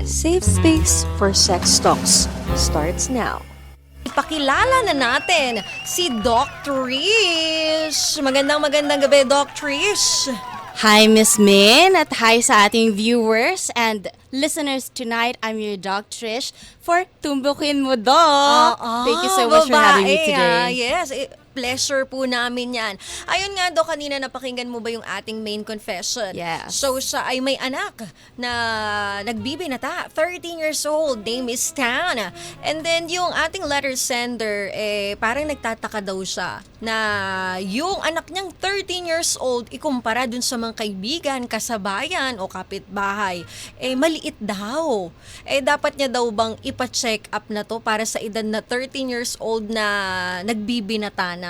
safe space for sex talks starts now. Ipakilala na natin si Doc Trish. Magandang gabi, Doc Trish. Hi, Miss Min, at hi sa ating viewers and listeners tonight. I'm your Doc Trish for Tumbukin Mo, Doc. Thank you so much for having me today. Yes, pleasure po namin yan. Ayun nga, Doc, kanina napakinggan mo ba yung ating main confession? Yes. So, siya ay may anak na nagbibinata, 13 years old, name is Stan. And then, yung ating letter sender, parang nagtataka daw siya na yung anak niyang 13 years old, ikumpara dun sa mga kaibigan, kasabayan o kapitbahay, maliit daw. Dapat niya daw bang ipa-check up na to para sa edad na 13 years old na nagbibinata na?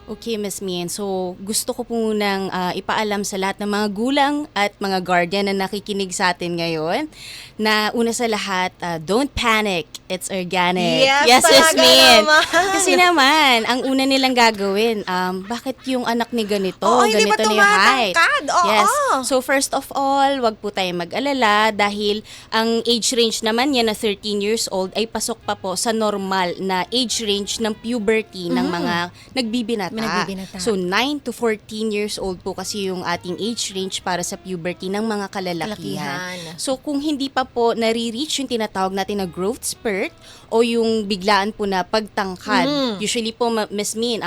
Okay, Miss Min. So, gusto ko po munang ipaalam sa lahat ng mga gulang at mga guardian na nakikinig sa atin ngayon na una sa lahat, don't panic. It's organic. Yes, Miss Min. naman. Kasi naman, ang una nilang gagawin, bakit yung anak ni ganito? Oo, hindi ba ganito na yung height? tumatangkad? Oo. Yes. So, first of all, wag po tayong mag-alala dahil ang age range naman niya na 13 years old ay pasok pa po sa normal na age range ng puberty ng mga nagbibinata. So, 9 to 14 years old po kasi yung ating age range para sa puberty ng mga kalalakihan. So, kung hindi pa po nare-reach yung tinatawag natin na growth spurt o yung biglaan po na pagtangkad, usually po, Miss Min,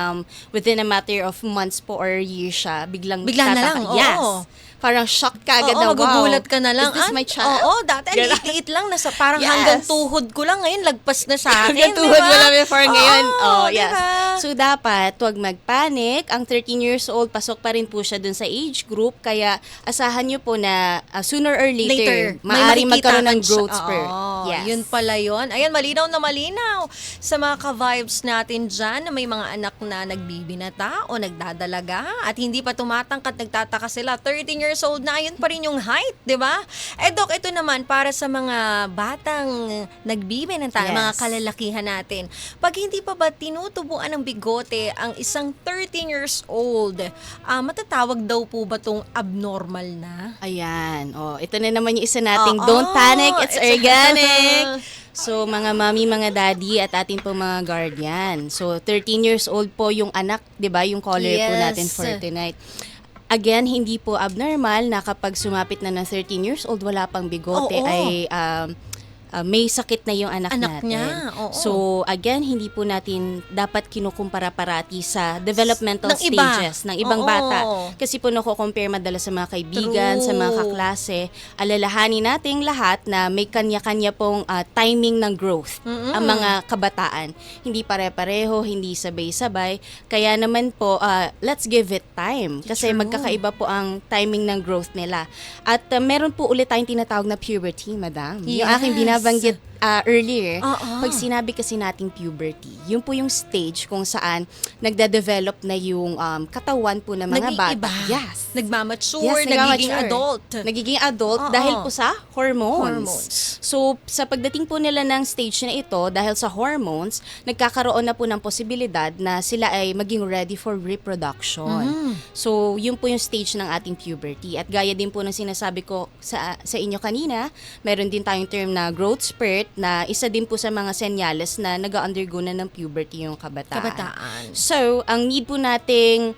within a matter of months po or years siya, bigla na lang, Yes. oo. Parang shock ka agad na, wow. magugulat ka na lang. Is this my child? Oo, dati ang liit lang, nasa parang Yes. hanggang tuhod ko lang, ngayon lagpas na sa akin, Hanggang tuhod mo lang before ngayon. Oo, Yes. diba? So, dapat, huwag magpanic. Ang 13 years old, pasok pa rin po siya dun sa age group. Kaya, asahan nyo po na sooner or later, may maaari makikita magkaroon ng ka growth siya. spurt. Oo, Yes. yun pala yun. Ayan, malinaw na malinaw sa mga ka-vibes natin dyan na may mga anak na nagbibinata o nagdadalaga at hindi pa tumatangkat, nagtataka sila. 13 years old na, yun pa rin yung height, di ba? Doc, ito naman para sa mga batang nagbibinata, Yes. mga kalalakihan natin. Pag hindi pa ba tinutubuan ng bigote ang isang 13 years old, matatawag daw po ba tong abnormal na? Ayan. Ito na naman yung isa nating Oo, don't panic, it's it's- organic. So, mga mami, mga daddy, at atin po mga guardian. So, 13 years old po yung anak, di ba? Yung caller po Yes. natin for tonight. Again, hindi po abnormal na kapag sumapit na ng 13 years old, wala pang bigote, Oo. ay may sakit na yung anak natin. niya, oo. So, again, hindi po natin dapat kinukumpara parati sa developmental Ng iba. stages ng ibang Oo. bata. Kasi po nako-compare madalas sa mga kaibigan, True. sa mga kaklase. Alalahanin nating lahat na may kanya-kanya pong timing ng growth ang mga kabataan. Hindi pare-pareho, hindi sabay-sabay. Kaya naman po, let's give it time. Kasi True. magkakaiba po ang timing ng growth nila. At meron po ulit tayong tinatawag na puberty, madam. Yung Yes. aking binabanggit earlier, Oo. pag sinabi kasi nating puberty, yun po yung stage kung saan nagda-develop na yung katawan po ng mga Nag-iiba. bata. Yes. Nagmamature, Yes, nagiging nagmamature. adult. Nagiging adult Oo. dahil po sa hormones. Hormones. So, sa pagdating po nila ng stage na ito, dahil sa hormones, nagkakaroon na po ng posibilidad na sila ay maging ready for reproduction. So, yun po yung stage ng ating puberty. At gaya din po ng sinasabi ko sa inyo kanina, meron din tayong term na growth spurt na isa din po sa mga senyales na nag-undergo na ng puberty yung kabataan. So, ang need po nating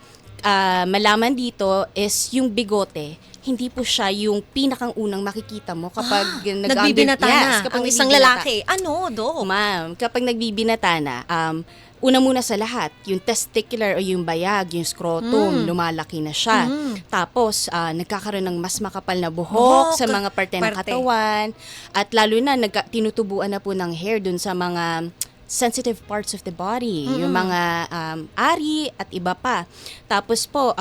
malaman dito is yung bigote. Hindi po siya yung pinakang unang makikita mo kapag Nagbibinata na kapag ang isang nagbibinata. lalaki. Ano, Doc? Ma'am, kapag nagbibinata na, una muna sa lahat, yung testicular o yung bayag, yung scrotum, lumalaki na siya. Tapos, nagkakaroon ng mas makapal na buhok sa mga parte ng katawan. At lalo na, tinutubuan na po ng hair dun sa mga sensitive parts of the body. Yung mga ari at iba pa. Tapos po,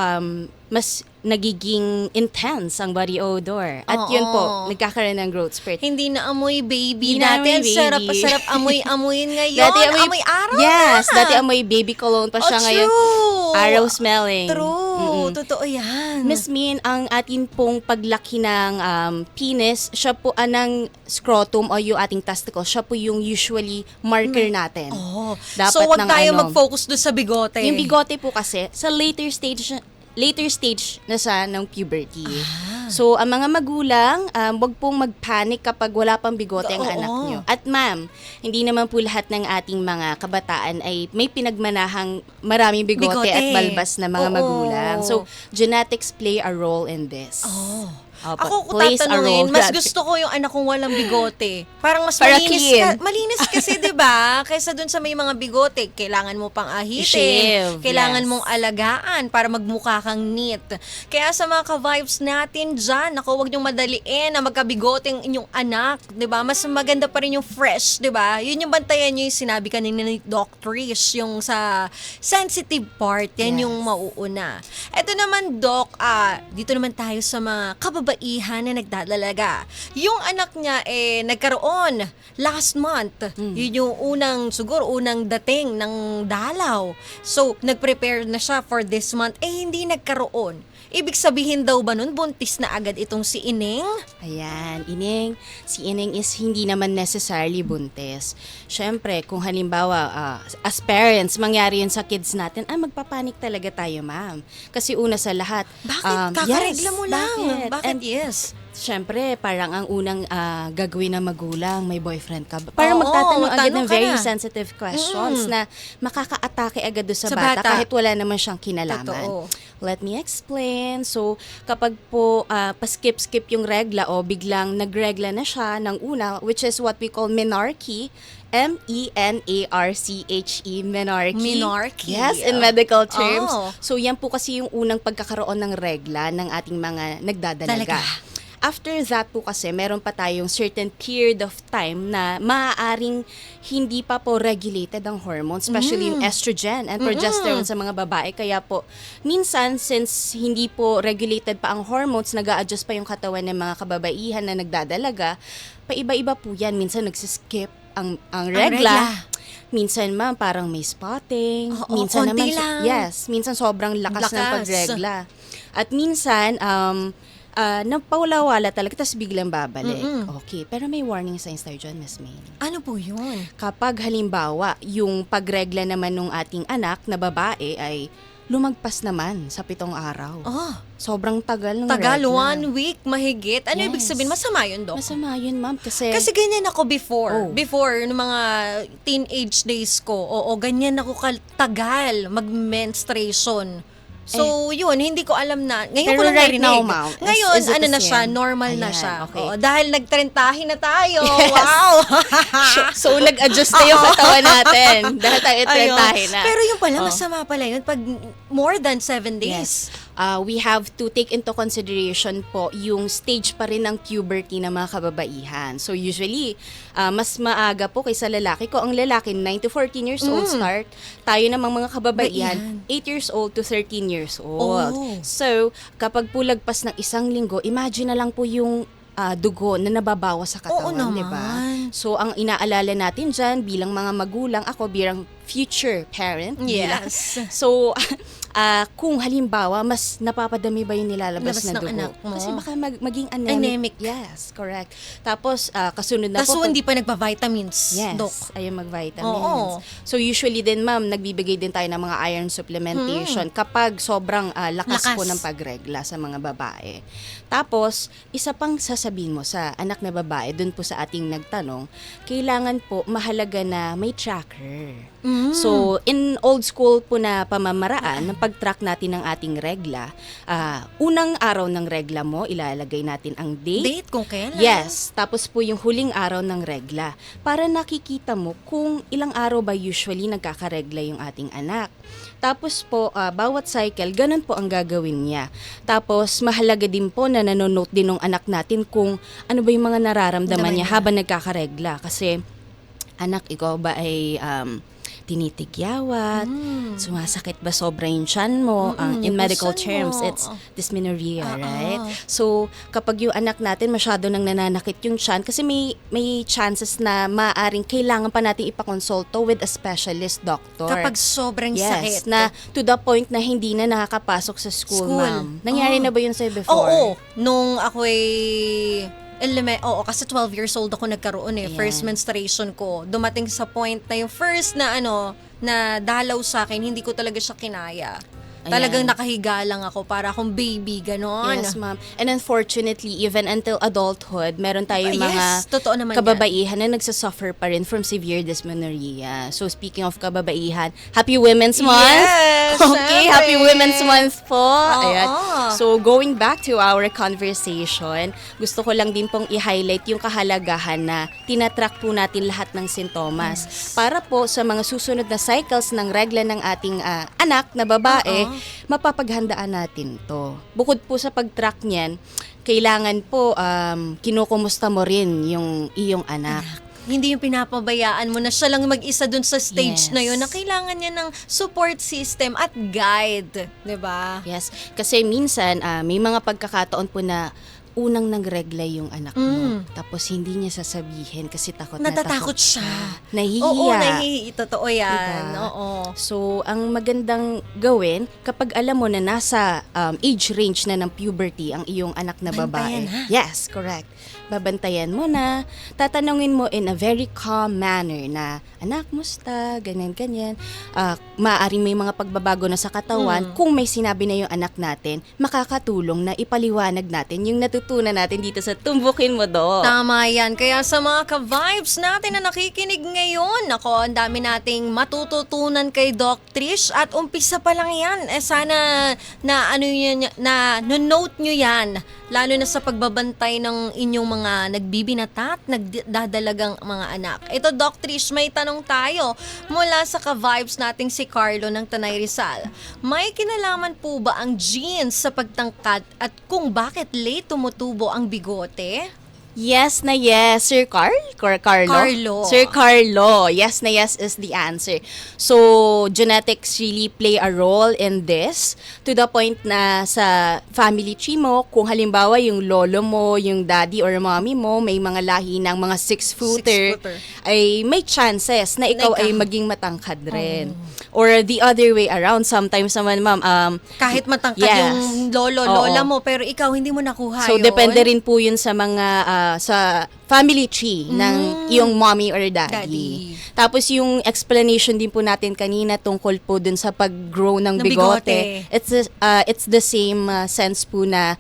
mas nagiging intense ang body odor. At yun po, nagkakaroon ng growth spurt. Hindi na amoy baby. Hindi na Dati amoy ang baby. sarap amoy-amoyin ngayon. Amoy araw Yes, na. dati amoy baby cologne pa siya ngayon. True. Araw smelling. True. Totoo yan. Miss Min, ang atin pong paglaki ng penis, siya po anang scrotum o yung ating testicle, siya po yung usually marker natin. Oh. Dapat So, wag ng tayo ano, mag-focus doon sa bigote. Yung bigote po kasi, sa later stage later stage na siya ng puberty. So, ang mga magulang, wag pong mag-panic kapag wala pang bigote ang Oo. anak nyo. At ma'am, hindi naman po lahat ng ating mga kabataan ay may pinagmanahang maraming bigote, Bigote. at balbas na mga Oo. magulang. So, genetics play a role in this. Oh. Opo, Ako kung plays a tatanungin, role. mas gusto ko yung anak kong walang bigote. Parang mas Para malinis, clean. malinis kasi, 'di ba? Kaysa dun sa may mga bigote, kailangan mo pang ahitin, I-shave, kailangan yes. mong alagaan para magmukha kang neat. Kaya sa mga ka-vibes natin dyan, ako, wag niyong madaliin na magkabigote ang inyong anak, 'di ba? Mas maganda pa rin yung fresh, 'di ba? Yun yung bantayan niyo, yung sinabi kanina ni Doc Trish, yung sa sensitive part, yan Yes. yung mauuna. Ito naman, Doc, dito naman tayo sa mga kababaihan na nagdadalaga. Yung anak niya nagkaroon last month. Yun yung siguro unang dating ng dalaw. So, nag-prepare na siya for this month. Hindi nagkaroon. Ibig sabihin daw ba nun, buntis na agad itong si Ining? Ayan, si Ining is hindi naman necessarily buntis. Syempre, kung halimbawa, as parents, mangyari yun sa kids natin, magpapanik talaga tayo, ma'am. Kasi una sa lahat, Bakit? Kakaregla mo lang. Bakit? And Yes. syempre, parang ang unang gagawin ng magulang, may boyfriend ka ba? Parang Oo, magtatanong agad magtanong ng ka very na. sensitive questions na makaka-atake agad doon sa Sa bata, bata. kahit wala naman siyang kinalaman. Totoo. Let me explain. So, kapag po pa-skip-skip yung regla o biglang nagregla na siya ng una, which is what we call menarche, menarche, menarche. Menarche. Yes, in medical terms. Oh. So, yan po kasi yung unang pagkakaroon ng regla ng ating mga nagdadalaga. Talaga. After that po kasi, meron pa tayong certain period of time na maaaring hindi pa po regulated ang hormones, especially yung estrogen and progesterone sa mga babae. Kaya po, minsan, since hindi po regulated pa ang hormones, nag-a-adjust pa yung katawan ng mga kababaihan na nagdadalaga, paiba-iba po yan. Minsan nagsiskip ang regla. Minsan ma'am, parang may spotting. Oo, minsan konti naman, lang. yes, minsan sobrang lakas ng Lakas. pagregla. At minsan, napawala-wala talaga, tapos biglang babalik. Okay, pero may warning signs tayo dyan, Miss May. Ano po yun? Kapag halimbawa, yung pagregla naman ng ating anak na babae ay lumagpas naman sa 7 araw. Oh, Sobrang tagal ng tagal, regla. 1 week, mahigit. Ano ibig Yes. sabihin? Masama yun, Doc? Masama yun, ma'am, kasi Kasi ganyan ako before. Oh. Before, nung mga teenage days ko, ganyan ako katagal mag-menstruation. So, yun, hindi ko alam na. Ngayon Pero ko lang right narinig. now, ma'am, Ngayon, is it ano the na siya, same? normal na Ayan, siya. okay. Oo, dahil nagtrentahin na tayo. Yes. Wow! so nag-adjust na yung katawan natin dahil tayo Ayun. trentahin na. Pero yung pala, Oh. masama pala yun pag more than 7 days. Yes. We have to take into consideration po yung stage pa rin ng puberty ng mga kababaihan. So usually, mas maaga po kaysa lalaki. Ko ang lalaki, 9 to 14 years old start. Tayo namang mga kababaihan, 8 years old to 13 years old. Oh. So, kapag po lagpas ng 1 linggo, imagine na lang po yung dugo na nababawas sa Oo katawan, di ba? naman. So, ang inaalala natin dyan bilang mga magulang, ako bilang future parent. Yes. So, kung halimbawa, mas napapadami ba yung nilalabas Labas na ng dugo? anak mo. Kasi baka maging anemic. Anemic. Yes, correct. Tapos, kasunod na Tapos po. hindi pa nagpa-vitamins, Yes, Doc. ayun mag-vitamins. Oo. So usually din ma'am, nagbibigay din tayo ng mga iron supplementation kapag sobrang lakas po Lakas. ng pagregla sa mga babae. Tapos, isa pang sasabihin mo sa anak na babae, dun po sa ating nagtanong, kailangan po mahalaga na may tracker. So, in old school po na pamamaraan, ng pag-track natin ng ating regla, unang araw ng regla mo, ilalagay natin ang Date kung kailan. Yes, tapos po yung huling araw ng regla para nakikita mo kung ilang araw ba usually nagkakaregla yung ating anak. Tapos po, bawat cycle, ganun po ang gagawin niya. Tapos, mahalaga din po na nanonote din ng anak natin kung ano ba yung mga nararamdaman niya habang nagkakaregla. Kasi, anak, ikaw ba ay tinitigyawat, sumasakit ba sobra yung tiyan mo? In yung medical puson terms, mo. it's dysmenorrhea, right? Oo. So, kapag yung anak natin masyado nang nananakit yung tiyan, kasi may chances na maaaring kailangan pa natin ipakonsulto with a specialist doctor. Kapag sobrang sakit. Yes, na to the point na hindi na nakakapasok sa school, ma'am. Nangyari na ba yun sa'yo before? Oo. Nung ako'y kasi 12 years old ako nagkaroon Ayan. First menstruation ko. Dumating sa point na yung first na na dalaw sa akin, hindi ko talaga siya kinaya. Talagang nakahiga lang ako para akong baby, ganon. Yes, ma'am. And unfortunately, even until adulthood, meron tayong mga totoo naman kababaihan na nagsasuffer pa rin from severe dysmenorrhea. So, speaking of kababaihan, Happy Women's Month! Yes, Okay, syempre. Happy Women's Month po! Ayan. Oo. So, going back to our conversation, gusto ko lang din pong i-highlight yung kahalagahan na tinatrack po natin lahat ng sintomas. Para po sa mga susunod na cycles ng regla ng ating anak na babae, mapapaghandaan natin to. Bukod po sa pag-track niyan, kailangan po kinukumusta mo rin yung iyong anak. Hindi yung pinapabayaan mo na siya lang mag-isa dun sa stage Yes. na yun na kailangan niya ng support system at guide, 'di ba? Yes, kasi minsan may mga pagkakataon po na unang nagregla yung anak mo. Tapos hindi niya sasabihin kasi Natatakot siya. Nahihiya. Oo, totoo yan. Diba? Oo. So, ang magandang gawin, kapag alam mo na nasa age range na ng puberty ang iyong anak na babae. Bantayan, ha? Yes, correct. Babantayan mo na, tatanungin mo in a very calm manner na, anak, musta? Ganyan. Maaaring may mga pagbabago na sa katawan. Kung may sinabi na yung anak natin, makakatulong na ipaliwanag natin yung natutunan natin dito sa Tumbukin Mo Do. Tama yan. Kaya sa mga ka-vibes natin na nakikinig ngayon, ako, ang dami nating matututunan kay Doc Trish at umpisa pa lang yan. Sana na note nyo yan. Lalo na sa pagbabantay ng inyong mga nagbibinata at nagdadalagang mga anak. Ito, Doc Trish, may tanong tayo mula sa ka-vibes nating si Carlo ng Tanay Rizal. May kinalaman po ba ang genes sa pagtangkad at kung bakit late tumutubo ang bigote? Yes na yes, Sir Carlo? Carlo. Sir Carlo, yes na yes is the answer. So, genetics really play a role in this to the point na sa family tree mo, kung halimbawa yung lolo mo, yung daddy or mommy mo, may mga lahi ng mga 6-footer, ay may chances na ikaw ay maging matangkad rin. Or the other way around, sometimes naman ma'am, Kahit matangkad yes. yung lola mo, pero ikaw hindi mo nakuha so, yun. depende rin po yun sa mga sa family tree ng iyong mommy or daddy. Tapos yung explanation din po natin kanina tungkol po dun sa pag-grow ng bigote. It's the same sense po na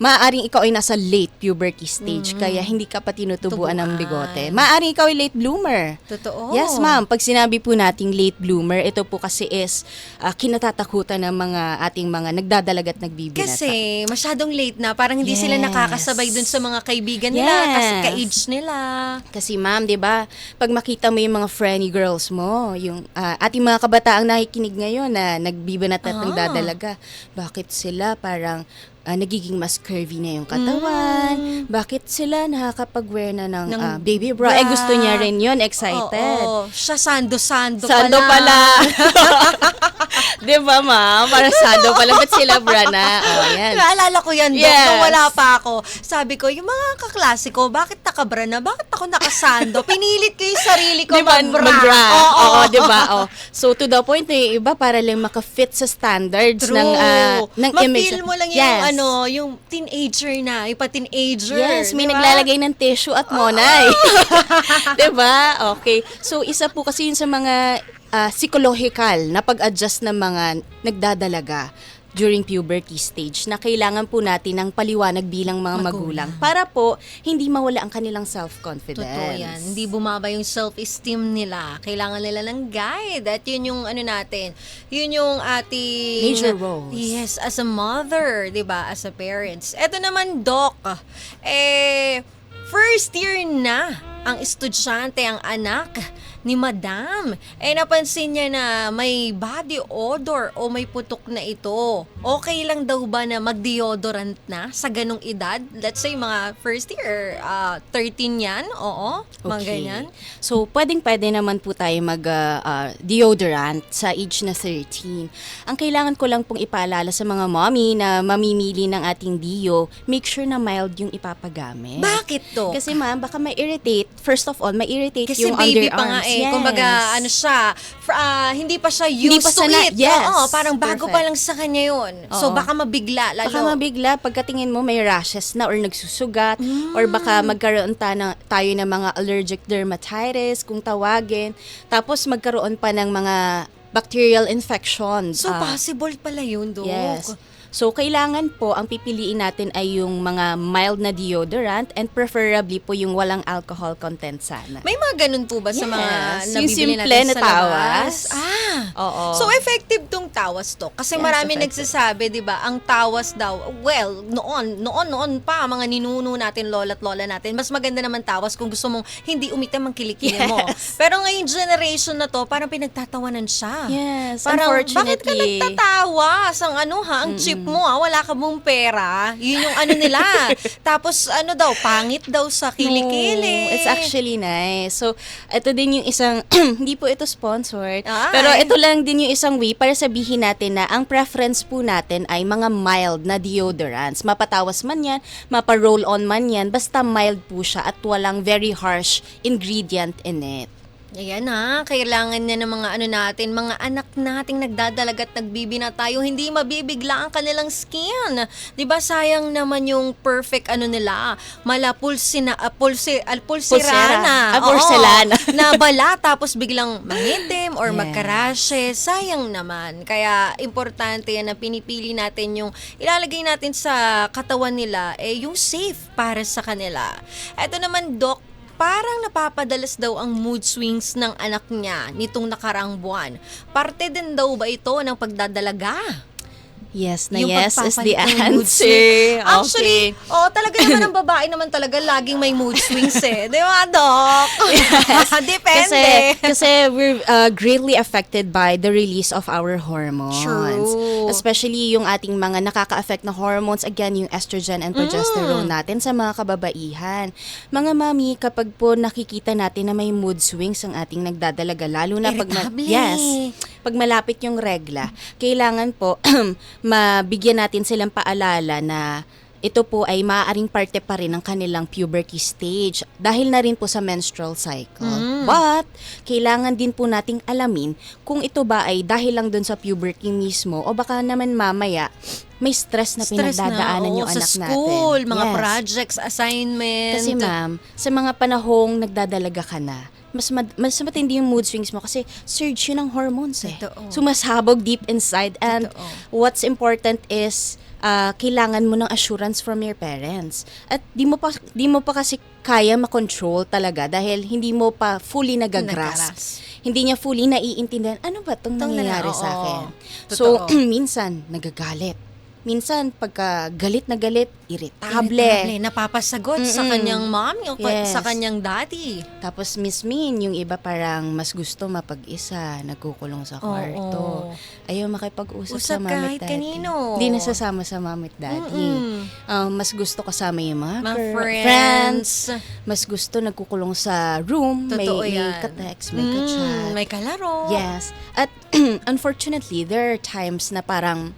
maaaring ikaw ay nasa late puberty stage kaya hindi ka pa tinutubuan ng bigote. Maaaring ikaw ay late bloomer. Totoo. Yes, ma'am. Pag sinabi po nating late bloomer, ito po kasi is kinatatakutan ng mga ating mga nagdadalaga at nagbibinata. Kasi masyadong late na, parang hindi sila Yes. nakakasabay dun sa mga kaibigan nila Yes. kasi ka-age nila. Kasi ma'am, 'di ba? Pag makita mo yung mga friendly girls mo, yung ating mga kabataang nakikinig ngayon na nagbibanat at nagdadalaga, bakit sila parang nagiging mas curvy na yung katawan? Bakit sila nakakapag-wear na ng baby bra? Gusto niya rin yun, excited. Oo. Siya sando Sando pala. Di ba, ma'am? Para sando pala. Ba't sila bra na? Yan. Naalala ko yan, Doc, Yes. nung wala pa ako. Sabi ko, yung mga kaklase ko, bakit nakabra na? Bakit ako nakasando? Pinilit ko yung sarili ko Diba, mag-bra. Oo, di ba? So, to the point na yung iba, para lang makafit sa standards True. ng image. Ma-feel mo lang Yes. yung teenager na, yung pa-teenager. Yes, may diba? naglalagay ng tissue at monay. Diba? Okay. So, isa po kasi yun sa mga psychological na pag-adjust ng mga nagdadalaga during puberty stage na kailangan po natin ng paliwanag bilang mga magulang para po hindi mawala ang kanilang self-confidence. Totoo yan. Hindi bumaba yung self-esteem nila. Kailangan nila ng guide. At yun yung natin. Yun yung ating Major roles. Yes, as a mother, 'di ba? As a parents. Eto naman, Doc. First year na ang estudyante, ang anak ni Madam. Napansin niya na may body odor o may putok na ito. Okay lang daw ba na mag-deodorant na sa ganong edad? Let's say mga first year, 13 yan? Oo, mga ganyan. So, pwede naman po tayo mag-deodorant sa age na 13. Ang kailangan ko lang pong ipaalala sa mga mommy na mamimili ng ating deo, make sure na mild yung ipapagamit. Bakit to? Kasi ma'am, baka ma-irritate. First of all, ma-irritate Kasi yung baby underarms. pa nga Yes. Kumbaga, hindi pa siya Hindi used pa to sana- it. yes, Oo, parang bago perfect. pa lang sa kanya yun. So, Oo. baka mabigla lalo. Baka mabigla, pagkatingin mo may rashes na or nagsusugat or baka magkaroon tayo ng mga allergic dermatitis kung tawagin. Tapos magkaroon pa ng mga bacterial infections. So, possible pala yun, Dok. Yes. So, kailangan po, ang pipiliin natin ay yung mga mild na deodorant and preferably po yung walang alcohol content sana. May mga ganun po ba sa mga Yes, yung nabibili simple natin na sa tawas. labas? Oo. So effective tong tawas to. Kasi Yes, marami effective. nagsasabi, 'di ba, ang tawas daw, well, noon pa mga ninuno natin, lola't lola natin, mas maganda naman tawas kung gusto mong hindi umitim ang kilikili mo. Yes. Pero ngayong generation na to, parang pinagtatawanan siya. Yes, Parang, bakit ka unfortunately. nagtatawas? Ang cheap mo wala ka mong pera. Yun yung ano nila. Tapos pangit daw sa kilikili. No, it's actually nice. So, ito din yung isang, hindi po ito sponsored, Ay. pero ito lang din yung isang way para sabihin natin na ang preference po natin ay mga mild na deodorants. Mapatawas man yan, mapa-roll on man yan, basta mild po siya at walang very harsh ingredient in it. Ayan kailangan na ng mga natin, mga anak nating nagdadalagat, nagbibinata, yung hindi mabibigla ang kanilang skin. 'Di ba sayang naman yung perfect nila, mala pulsirana. Porcelana. Oo, na bala tapos biglang mangitim or Yes. magka-rashes. Sayang naman. Kaya importante yan na pinipili natin yung ilalagay natin sa katawan nila yung safe para sa kanila. Ito naman, Doc, parang napapadalas daw ang mood swings ng anak niya nitong nakaraang buwan. Parte din daw ba ito ng pagdadalaga? Yes na Yung yes is the pagpapalit ng mood answer. swing. Actually, Okay. talaga naman ang babae naman talaga laging may mood swings Di ba, Doc? Depende. Kasi we're greatly affected by the release of our hormones. True. Especially yung ating mga nakaka-affect na hormones, again, yung estrogen and progesterone natin sa mga kababaihan. Mga mami, kapag po nakikita natin na may mood swings ang ating nagdadalaga, lalo na Irritable. pag malapit yung regla, kailangan po mabigyan natin silang paalala na ito po ay maaaring parte pa rin ng kanilang puberty stage dahil na rin po sa menstrual cycle. But, kailangan din po nating alamin kung ito ba ay dahil lang dun sa puberty mismo o baka naman mamaya may stress na pinagdadaanan yung anak sa school, natin. mga Yes. projects, assignment. Kasi ma'am, sa mga panahong nagdadalaga ka na, mas matindi yung mood swings mo kasi surge yun ng hormones Totoo. Sumasabog deep inside and Totoo. what's important is kailangan mo ng assurance from your parents. At di mo pa kasi kaya makontrol talaga dahil hindi mo pa fully nagagrasp. Hindi niya fully naiintindihan, ano ba itong nangyayari oo. sa akin? Totoo. So, minsan, nagagalit. Minsan, pagka galit na galit, irritable. Napapasagot sa Mm-mm. kanyang mommy o Yes. sa kanyang daddy. Tapos Miss Min, yung iba parang mas gusto mapag-isa, nagkukulong sa kwarto. Ayaw makipag-usap sa Usap mami kahit at daddy. kanino. Hindi nasasama sa mami at daddy. Mas gusto kasama yung mga, Mga friends. friends. Mas gusto nagkukulong sa room. Totoo may yan. ka-text, may ka-chat. May kalaro. Yes. At unfortunately, there are times na parang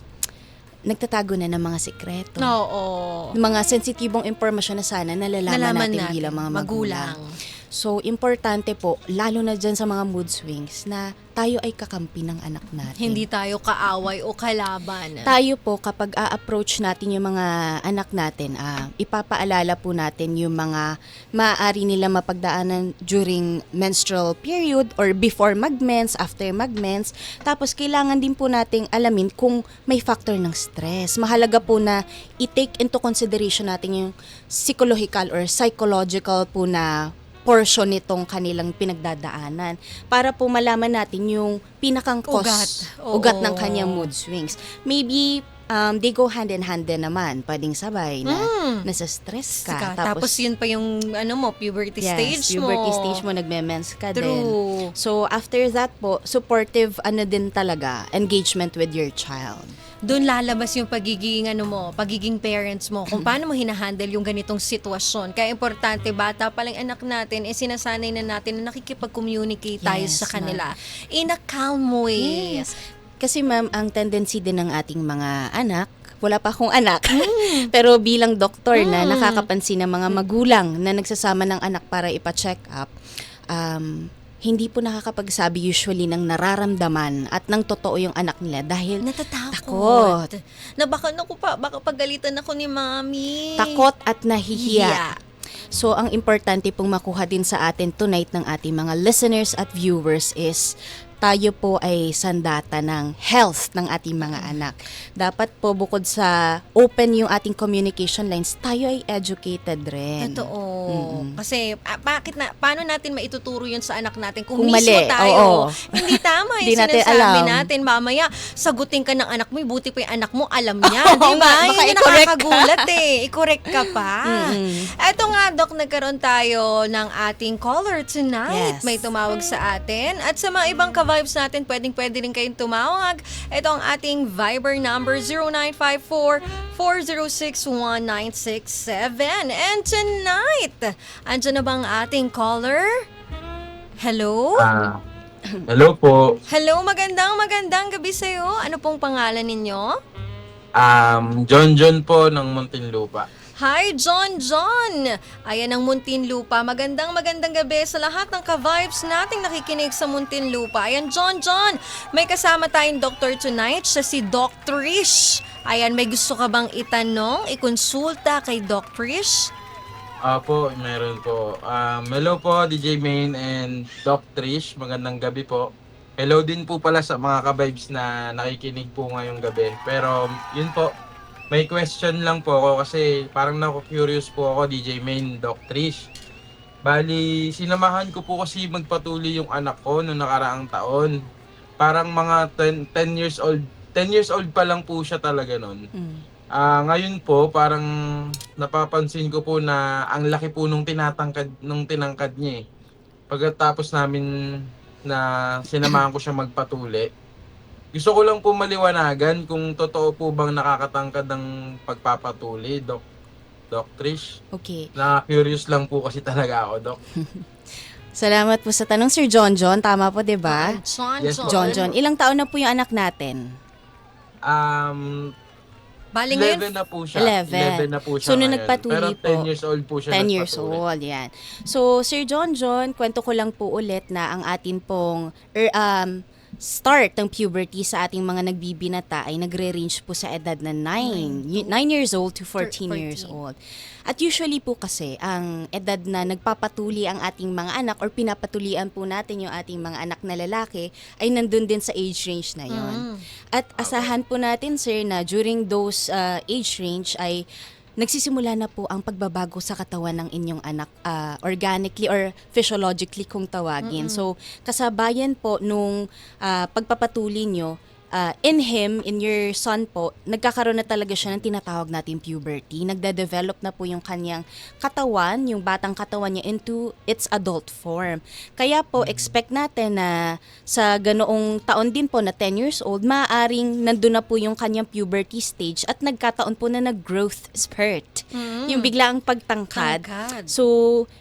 nagtatago na ng mga sikreto. Oo. Ng mga sensitibong impormasyon na sana nalalaman natin bilang mga magulang. So, importante po, lalo na dyan sa mga mood swings, na tayo ay kakampi ng anak natin. Hindi tayo kaaway o kalaban. Tayo po, kapag a-approach natin yung mga anak natin, ipapaalala po natin yung mga maaari nila mapagdaanan during menstrual period or before mag-mens, after mag-mens. Tapos, kailangan din po nating alamin kung may factor ng stress. Mahalaga po na i-take into consideration natin yung psychological or psychological po na portion nitong kanilang pinagdadaanan para po malaman natin yung pinakang cause, ugat ng kanyang mood swings. Maybe they go hand in hand din naman. Pwedeng sabay na nasa stress ka. Tapos yun pa yung puberty stage mo. Puberty stage mo, nagme-mens ka din. True. So after that po, supportive din talaga, engagement with your child. Doon lalabas yung pagiging pagiging parents mo, kung paano mo hinahandle yung ganitong sitwasyon. Kaya importante, bata pa lang anak natin, sinasanay na natin na nakikipag-communicate tayo Yes, sa kanila in a calm way. Yes. Kasi ma'am, ang tendency din ng ating mga anak, wala pa akong anak, pero bilang doktor na nakakapansin ng mga magulang na nagsasama ng anak para ipa-check up, hindi po nakakapagsabi usually ng nararamdaman at ng totoo yung anak nila dahil Natatakot. Na baka pagalitan ako ni mami. takot at nahihiya. So, ang importante pong makuha din sa atin tonight ng ating mga listeners at viewers is tayo po ay sandata ng health ng ating mga anak. Dapat po bukod sa open yung ating communication lines, tayo ay educated rin. Totoo. Mm-mm. Kasi paano natin maituturo yun sa anak natin kung Kung mismo mali, tayo? oo. Hindi tama Hindi yung natin sinasabi alam. natin. Mamaya, sagutin ka ng anak mo, buti pa yung anak mo, alam niya. Oo Di ba? nga, baka Yun yung i-correct ka. nakakagulat eh. I-correct ka pa. Mm-mm. Eto nga, Doc, nagkaroon tayo ng ating caller tonight. Yes. May tumawag sa atin. At sa mga ibang ka-vibes natin, pwede rin kayong tumawag. Ito ang ating Viber number 0954-406-1967. And tonight, andyan na bang ating caller? Hello? Hello po. Hello, magandang gabi sa'yo. Ano pong pangalan ninyo? John po ng Muntinlupa. Hi, John! Ayan ang Muntinlupa. Magandang gabi sa lahat ng ka-vibes nating nakikinig sa Muntinlupa. Ayan, John! May kasama tayong doctor tonight. Siya si Doc Trish. Ayan, may gusto ka bang itanong, ikonsulta kay Doc Trish? Po, meron po. Hello po, DJ Main and Doc Trish. Magandang gabi po. Hello din po pala sa mga ka-vibes na nakikinig po ngayong gabi. Pero, yun po, may question lang po ako kasi parang naku-curious po ako, DJ Main, Doc Trish. Bali, sinamahan ko po kasi magpatuloy yung anak ko noong nakaraang taon. Parang mga 10 years old. 10 years old pa lang po siya talaga noon. Ngayon po, parang napapansin ko po na ang laki po nung tinangkad niya eh. Pagkatapos namin na sinamahan ko siya magpatuli, gusto ko lang po maliwanagan kung totoo po bang nakakatangkad ng pagpapatuli, Doc Trish. Okay. Na-curious lang po kasi talaga ako, Doc. Salamat po sa tanong, Sir John. Tama po, di ba? Yes, John. Ilang taon na po yung anak natin? Bali 11 ngayon, na po siya. 11. 11 na po siya So, nung ngayon. nagpatuli Pero 10 po, years old po siya 10 years nagpatuli. old, yan. So, Sir John, kwento ko lang po ulit na ang atin pong start ng puberty sa ating mga nagbibinata ay nagre-range po sa edad na 9 years old to 14 years 14. old. At usually po kasi, ang edad na nagpapatuli ang ating mga anak or pinapatulian po natin yung ating mga anak na lalaki ay nandun din sa age range na yon. At asahan po natin, sir, na during those age range ay nagsisimula na po ang pagbabago sa katawan ng inyong anak organically or physiologically kung tawagin. So, kasabayan po nung pagpapatuli nyo, in your son po, nagkakaroon na talaga siya ng tinatawag natin puberty. Nagde-develop na po yung kanyang katawan, yung batang katawan niya into its adult form. Kaya po, expect natin na sa ganoong taon din po na 10 years old, maaaring nandun na po yung kanyang puberty stage at nagkataon po na nag-growth spurt. Yung biglaang pagtangkad. So,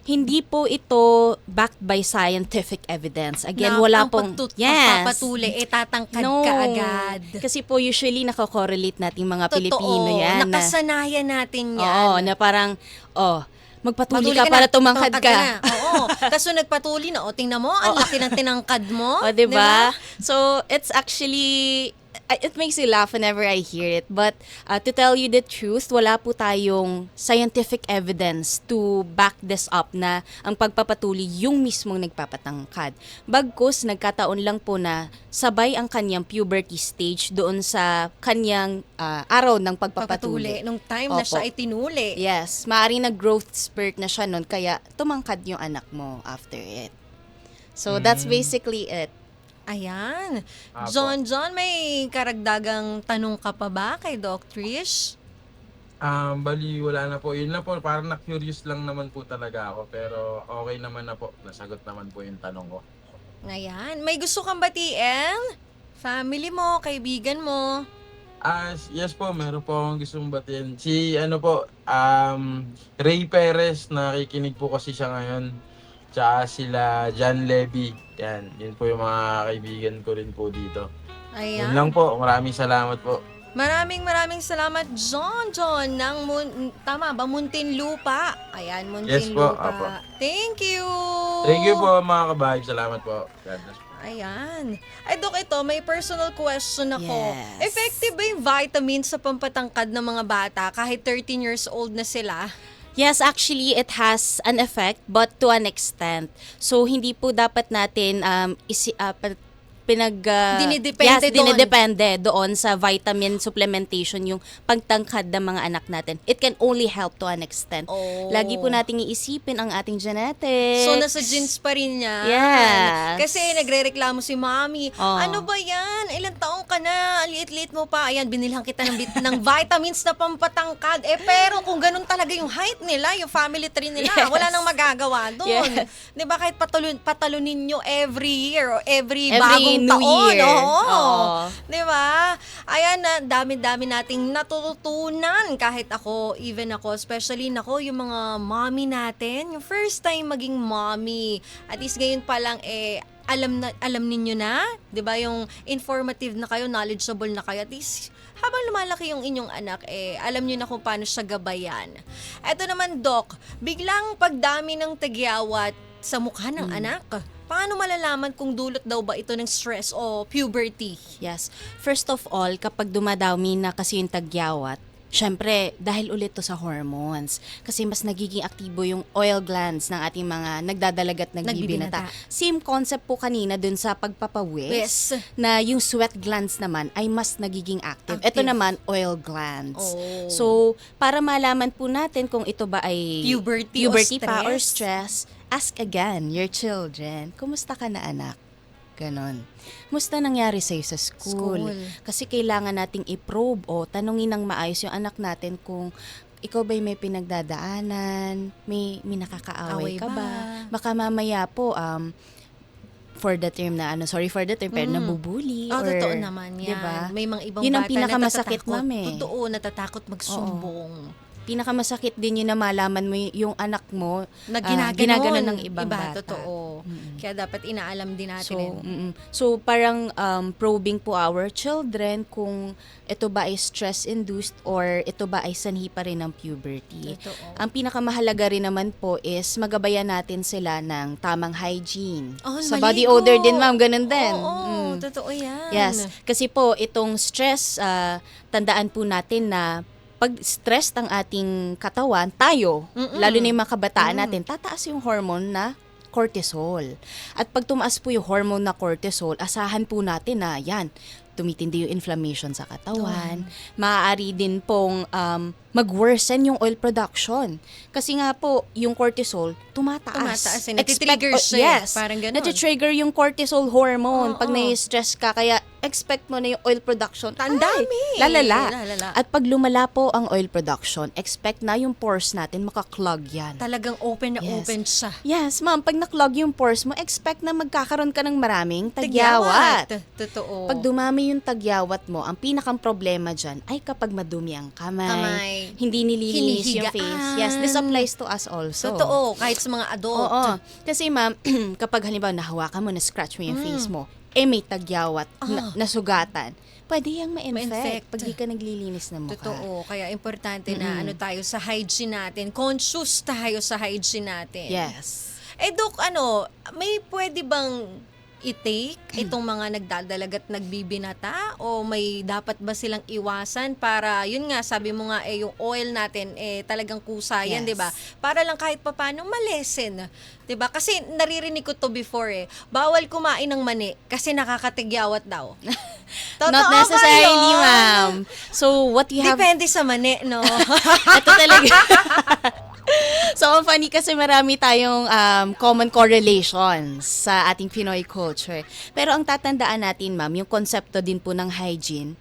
hindi po ito backed by scientific evidence. Again, wala pong... pagpapatuli, tatangkad ka agad. Kasi po usually nakakorelate nating mga Totoo, Pilipino yan. nakasanayan natin yan. Oo, na parang, magpatuli Patuli ka para tumangkad ka. na. Oo. Kaso nagpatuli na, tingnan mo, ang laki ng tinangkad mo. O, diba? So, it's actually, it makes me laugh whenever I hear it. But to tell you the truth, wala po tayong scientific evidence to back this up na ang pagpapatuli yung mismong nagpapatangkad. Bagkus, nagkataon lang po na sabay ang kanyang puberty stage doon sa kanyang araw ng pagpapatuli. Nung time na Opo. siya ay tinuli. Yes, maaaring nag-growth spurt na siya noon kaya tumangkad yung anak mo after it. So, that's basically it. Ayan. Apo. John, may karagdagang tanong ka pa ba kay Doc Trish? Bali, wala na po. Yun na po, parang na-curious lang naman po talaga ako. Pero okay naman na po. Nasagot naman po yung tanong ko. Ayan. May gusto kang batiin? Family mo, kaibigan mo? Yes po, meron po akong gustong batiin. Si Ray Perez, nakikinig po kasi siya ngayon. Tsaka sila John Levy. Yun po yung mga kaibigan ko rin po dito. Ayan. Yun lang po, maraming salamat po. Maraming salamat, John, ng tama ba? Muntinlupa. Ayan, Yes po, Muntinlupa. apo. Thank you. Thank you po mga kabahay. Salamat po. God bless po. Ayan. Ay, Dok, ito, may personal question ako. Yes. Effective ba yung vitamins sa pampatangkad ng mga bata kahit 13 years old na sila? Yes, actually, it has an effect, but to an extent. So, hindi po dapat natin Dinidepende doon. dinidepende doon sa vitamin supplementation yung pagtangkad ng mga anak natin. It can only help to an extent. Oh. Lagi po nating iisipin ang ating genetics. So, nasa genes pa rin niya. Yes. Kasi nagre-reklamo si Mommy. Oh. Ano ba yan? Ilang taong ka na? Liit-liit mo pa. Ayan, binilhan kita ng vitamins na pampatangkad. Pero kung ganun talaga yung height nila, yung family tree nila, Yes. wala nang magagawa doon. Yes. Di ba kahit patalunin nyo every year or every Every bagong new taon. year. Oo. Oo. Di ba? Ayan, na dami-dami nating natututunan. Kahit ako, even ako, especially nako, yung mga mommy natin, yung first time maging mommy. At least ngayon pa lang, alam ninyo na, 'di ba, yung informative na kayo, knowledgeable na kayo. At least habang lumalaki yung inyong anak, alam niyo na kung paano siya gabayan. Eto naman, Doc, biglang pagdami ng tagyawat sa mukha ng anak. Paano malalaman kung dulot daw ba ito ng stress o puberty? Yes. First of all, kapag dumadami na kasi yung tagyawat, syempre, dahil ulit to sa hormones. Kasi mas nagiging aktibo yung oil glands ng ating mga nagdadalagat nagbibinata. Same concept po kanina dun sa pagpapawis. Yes. Na yung sweat glands naman ay mas nagiging active. Ito naman, oil glands. Oh. So, para malaman po natin kung ito ba ay Puberty pa or or stress, ask again your children, kumusta ka na anak? Ganon. Musta nangyari sa'yo sa school? Kasi kailangan nating i-probe o tanungin ng maayos yung anak natin kung ikaw ba'y may pinagdadaanan, may nakakaaway Away ka ba? ba? Baka mamaya po, sorry for the term, pero nabubuli. Oh, or, totoo naman yan. Diba? May mga ibang Yun ang bata pinakamasakit, na ma'am, eh. Totoo, natatakot magsumbong. Pinakamasakit din yun na malaman mo yung anak mo Na ginaganon ng ibang bata. Totoo. Kaya dapat inaalam din natin. So parang probing po our children kung ito ba ay stress-induced or ito ba ay sanhi pa rin ng puberty. Totoo. Ang pinakamahalaga rin naman po is magabayan natin sila ng tamang hygiene. Oh, Sa maligo. body odor din, ma'am, ganun din. Oo, totoo yan. Yes, kasi po itong stress, tandaan po natin na pag stressed ang ating katawan, tayo, lalo na yung mga kabataan natin, tataas yung hormone na cortisol. At pag tumaas po yung hormone na cortisol, asahan po natin na yan, tumitindi yung inflammation sa katawan. Maaari din pong mag-worsen yung oil production. Kasi nga po, yung cortisol, tumataas. Natitrigger siya. Yes. Parang ganun. Natitrigger yung cortisol hormone. Pag Oo. nai-stress ka, kaya expect mo na yung oil production. Ang dami. Lalala. Lalala. At pag lumala po ang oil production, expect na yung pores natin makaklog yan. Talagang open na Yes. open siya. Yes, ma'am. Pag naklog yung pores mo, expect na magkakaroon ka ng maraming tagyawat. Totoo. Pag dumami yung tagyawat mo, ang pinakang problema dyan ay kapag madumi ang kamay, hindi nililinis yung Hinihigaan. face. Yes, this applies to us also. Totoo. Kahit sa mga adult. Oo. Kasi ma'am, kapag halimbawa nahawakan mo, na-scratch mo yung face mo, may tagyawat, nasugatan, pwede yung ma-infect pag di ka naglilinis ng mukha. Totoo. Kaya importante na tayo sa hygiene natin. Conscious tayo sa hygiene natin. Yes. Doc, may pwede bang i-take itong mga nagdadalagat nagbibinata o may dapat ba silang iwasan para yun nga sabi mo nga yung oil natin talagang kusayan, Yes. 'di ba? Para lang kahit papaano malesen, 'di ba? Kasi naririnig ko to before bawal kumain ng mani kasi nakakatigyawat daw. Totoo Not ba necessarily, yun? ma'am. So, what you have... Depende sa mani, no? Ito talaga. So, ang funny kasi marami tayong common correlations sa ating Pinoy culture. Pero ang tatandaan natin, ma'am, yung konsepto din po ng hygiene,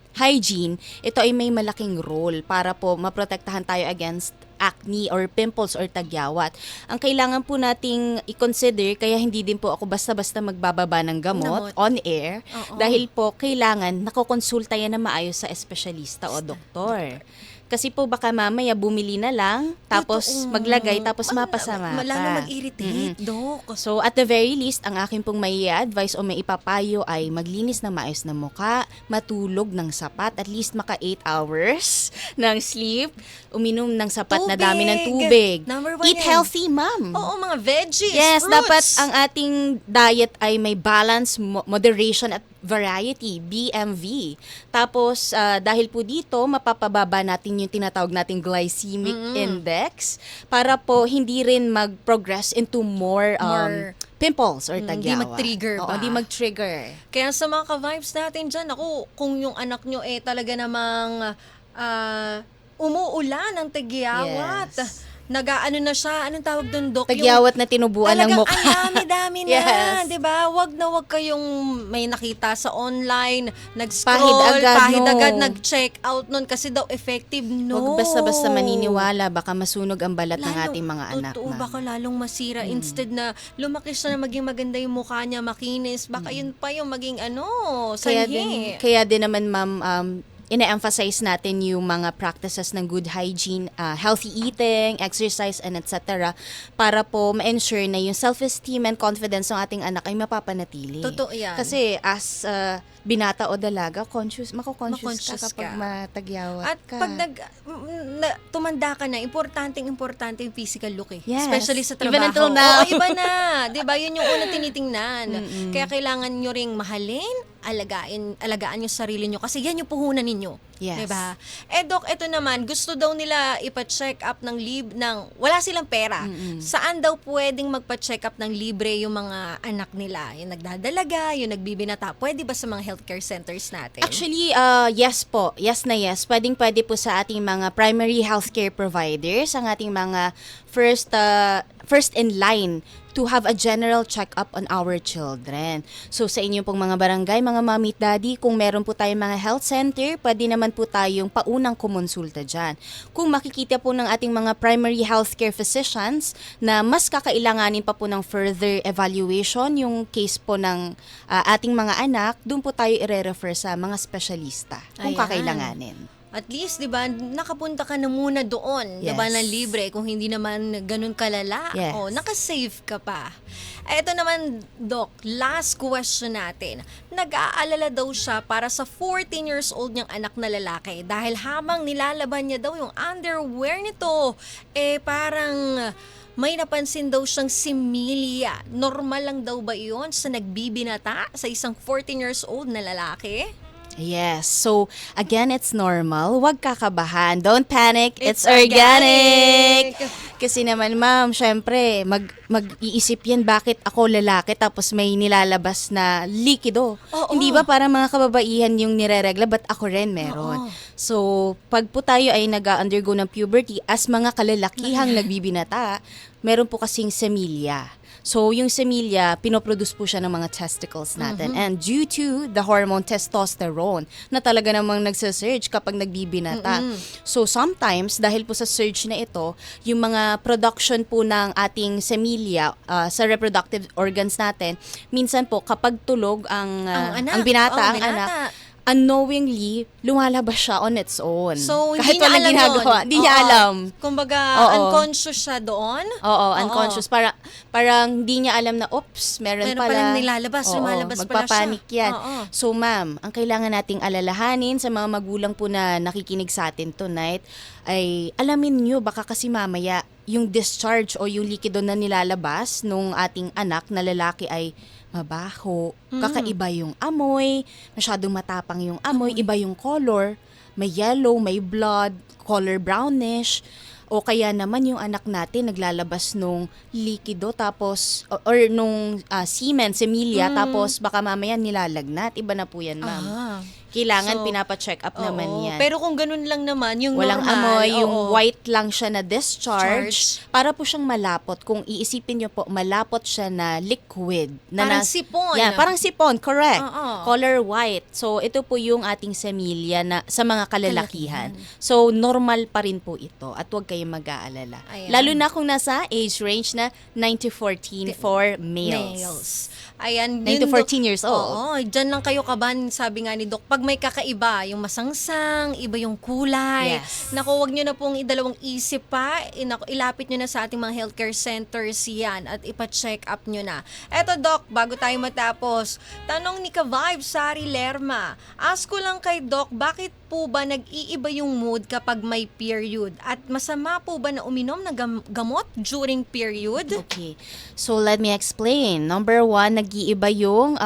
ito ay may malaking role para po maprotektahan tayo against acne or pimples or tagyawat. Ang kailangan po nating i-consider, kaya hindi din po ako basta-basta magbababa ng gamot on air, Oo. dahil po kailangan nakokonsulta yan na maayos sa espesyalista o doktor. Kasi po baka mamaya bumili na lang, tapos Totoo. maglagay, tapos mapasama ka. Lalo mag-irritate, Doc. So, at the very least, ang akin pong may advice o may ipapayo ay maglinis ng maayos na muka, matulog ng sapat, at least maka 8 hours ng sleep, uminom ng sapat na dami ng tubig. Number 1 Eat healthy, ma'am. Oo, mga veggies, Yes, fruits. dapat ang ating diet ay may balance, moderation at variety, BMV. Tapos, dahil po dito, mapapababa natin yung tinatawag nating glycemic index para po hindi rin mag-progress into more pimples or Hindi tagyawa. mag-trigger Oo, ba? hindi mag-trigger. Kaya sa mga ka-vibes natin dyan, ako, kung yung anak nyo talaga namang umuulan ng tagyawat. Yes. Nag-ano na siya, anong tawag doon, Dok? Tagyawat na tinubuan ng talagang mukha. ang dami-dami na, Yes. 'di ba? Wag na wag kayong may nakita sa online, nag-scroll, Pahid agad, no. nag-check out nun kasi daw effective. No. Huwag basta-basta maniniwala, baka masunog ang balat ng ating mga anak. Totoo, ma'am. baka lalong masira. Instead na lumaki siya na maging maganda yung mukha niya, makinis, baka yun pa yung maging sanhi. Kaya din naman, ma'am, ina-emphasize natin yung mga practices ng good hygiene, healthy eating, exercise, and etc. para po ma-ensure na yung self-esteem and confidence ng ating anak ay mapapanatili. Totoo yan. Kasi as binata o dalaga, mako-conscious Ma-conscious ka kapag ka. matagyawat At ka. pag tumanda ka na, importante yung physical look eh. Yes. Especially sa trabaho. Even until now. Oo, iba na. 'Di ba? Yun yung una tinitingnan. Kaya kailangan nyo ring mahalin, alagaan yung sarili nyo kasi yan yung puhunan ninyo. Yes. 'Di ba? Doc, ito naman, gusto daw nila ipa-check up wala silang pera. Saan daw pwedeng magpa-check up ng libre yung mga anak nila? Yung nagdadalaga, yung nagbibinata. Pwede ba sa mga healthcare centers natin? Actually, yes po. Yes na yes. Pwede po sa ating mga primary healthcare providers, ang ating mga first in line to have a general check-up on our children. So sa inyo pong mga barangay, mga mami at daddy, kung meron po tayong mga health center, pwede naman po tayong paunang kumonsulta dyan. Kung makikita po ng ating mga primary healthcare physicians na mas kakailanganin pa po ng further evaluation yung case po ng ating mga anak, doon po tayo i-refer sa mga specialista kung Ayan. kakailanganin. At least, 'di ba, nakapunta ka na muna doon, 'di ba, Yes. na libre kung hindi naman ganun kalala. Yes. Naka-save ka pa. Ito naman, Doc, last question natin. Nag-aalala daw siya para sa 14 years old niyang anak na lalaki dahil habang nilalaban niya daw yung underwear nito, parang may napansin daw siyang similya. Normal lang daw ba iyon sa nagbibinata sa isang 14 years old na lalaki? Yes. So, again, it's normal. Huwag kakabahan. Don't panic. It's organic. Kasi naman, ma'am, syempre, mag-iisip yan bakit ako lalaki tapos may nilalabas na likido. Oo. Hindi ba para mga kababaihan yung nireregla, but ako rin meron. Oo. So, pag po tayo ay nag-undergo ng puberty, as mga kalalakihang nagbibinata, meron po kasing semilya. So, yung semilya, pinoproduce po siya ng mga testicles natin. And due to the hormone testosterone, na talaga namang nagsasurge kapag nagbibinata. So, sometimes, dahil po sa surge na ito, yung mga production po ng ating semilya sa reproductive organs natin, minsan po, kapag tulog ang binata, ang anak, unknowingly, lumalabas siya on its own. So, kahit hindi niya walang alam ginagawa. yun. Hindi niya Oo. alam. Kumbaga, Oo. unconscious siya doon. Oo, unconscious. Parang hindi niya alam na, oops, meron Meron pala. palang nilalabas, lumalabas pala siya. Magpapanik yan. Oo. So, ma'am, ang kailangan nating alalahanin sa mga magulang po na nakikinig sa atin tonight, ay alamin nyo, baka kasi mamaya, yung discharge o yung likido na nilalabas nung ating anak na lalaki ay mabaho, kakaiba yung amoy, masyadong matapang yung amoy, iba yung color, may yellow, may blood, color brownish, o kaya naman yung anak natin naglalabas nung likido tapos, or nung semen, semilya, tapos baka mamaya nilalagnat, iba na po yan, ma'am. Kailangan So, pinapa-check up naman Oo. yan. Pero kung ganun lang naman, yung Walang normal, amoy, yung oo. white lang siya na discharge, Charge. para po siyang malapot. Kung iisipin niyo po, malapot siya na liquid. Na Parang sipon. Yeah, parang sipon, correct. Oo. Color white. So, ito po yung ating semilya na, sa mga kalalakihan. So, normal pa rin po ito at huwag kayong mag-aalala. Ayan. Lalo na kung nasa age range na 9 to 14 for males. Ayan, 9 to yun, 14 years old. Oo, dyan lang kayo kaban, sabi nga ni Doc. Pag may kakaiba, yung masangsang, iba yung kulay. Yes. Naku, wag nyo na pong idalawang isip pa. Ilapit nyo na sa ating mga healthcare centers yan at ipa-check up nyo na. Eto, Doc, bago tayo matapos, tanong ni Ka-Vibe, Sari Lerma. Ask ko lang kay Doc, bakit po ba nag-iiba yung mood kapag may period? At masama masama po ba na uminom ng gamot during period? Okay. So, let me explain. Number 1, nag-iiba yung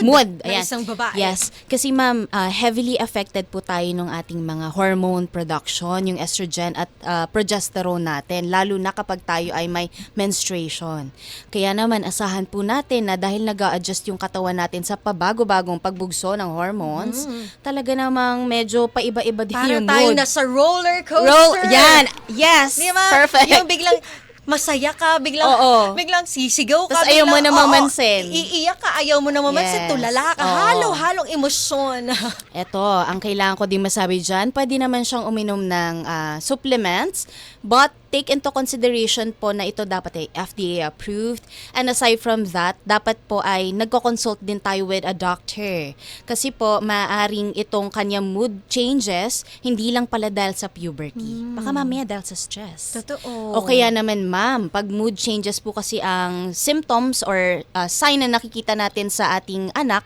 Mood ng Ayan. isang babae. Yes. Kasi ma'am, heavily affected po tayo ng ating mga hormone production, yung estrogen at progesterone natin, lalo na kapag tayo ay may menstruation. Kaya naman, asahan po natin na dahil nag-a-adjust yung katawan natin sa pabago-bagong pagbugso ng hormones, talaga namang medyo paiba-iba din Parang yung tayo mood. nasa roller coaster. Yan! Yes! Di ba? Perfect! Yung biglang masaya ka, Oo. biglang sisigaw ka. Tas ayaw mo biglang, na mamansin. Iiyak ka, ayaw mo na mamansin. Yes. Tulala ka. Oo. Halo-halong emosyon. Eto, ang kailangan ko din masabi dyan, pwede naman siyang uminom ng supplements, but take into consideration po na ito dapat ay FDA approved. And aside from that, dapat po ay nagko-consult din tayo with a doctor. Kasi po, maaaring itong kanyang mood changes, hindi lang pala dahil sa puberty. Baka mamaya dahil sa stress. Totoo. O kaya naman ma'am, pag mood changes po kasi ang symptoms or sign na nakikita natin sa ating anak,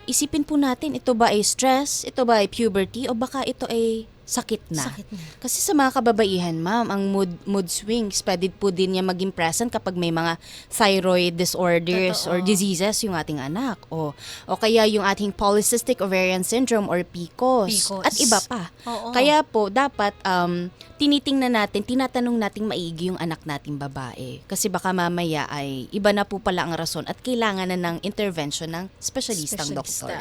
isipin po natin, ito ba ay stress, ito ba ay puberty, o baka ito ay sakit na. Sakit na. Kasi sa mga kababaihan, ma'am, ang mood swings, pwede po din niya maging present kapag may mga thyroid disorders Totoo. or diseases yung ating anak. O kaya yung ating polycystic ovarian syndrome or PCOS. PCOS. At iba pa. Oo. Kaya po, dapat tinitingnan natin, tinatanong nating maigi yung anak nating babae. Kasi baka mamaya ay iba na po pala ang rason at kailangan na ng intervention ng spesyalistang doktor.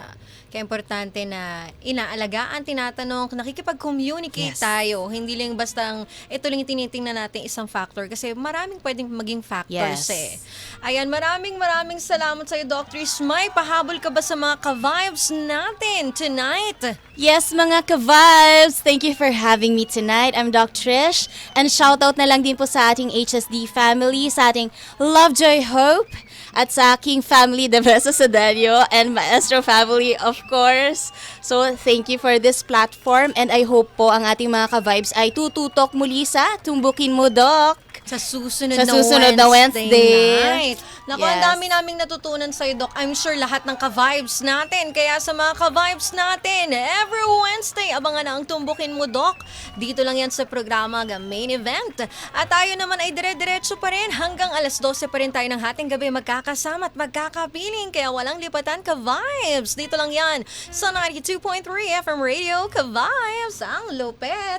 Kaya importante na inaalagaan, tinatanong, nakikipag-communicate Yes. tayo. Hindi lang basta ito lang yung tinitingnan natin isang factor kasi maraming pwedeng maging factors Yes. Ayan, maraming salamat sa iyo, Dr. Ismay. Pahabol ka ba sa mga ka-vibes natin tonight? Yes, mga ka-vibes! Thank you for having me tonight. I'm Doc Trish. And shoutout na lang din po sa ating HSD family, sa ating Love, Joy, Hope, at sa aking family, The Besa Sedario, and Maestro family, of course. So, thank you for this platform, and I hope po ang ating mga ka-vibes ay tututok muli sa Tumbukin Mo, Doc. Sa susunod, Sa susunod na Wednesday. night. Naku, ang Yes. dami naming natutunan sa'yo, Doc. I'm sure lahat ng ka-vibes natin. Kaya sa mga ka-vibes natin, every Wednesday, abangan na ang Tumbukin Mo, Doc. Dito lang yan sa programa Main Event. At tayo naman ay dire-diretso pa rin. Hanggang alas 12 pa rin tayo ng hating gabi magkakasama at magkakapiling. Kaya walang lipatan ka-vibes. Dito lang yan sa 92.3 FM Radio. Ka-vibes ang lupet.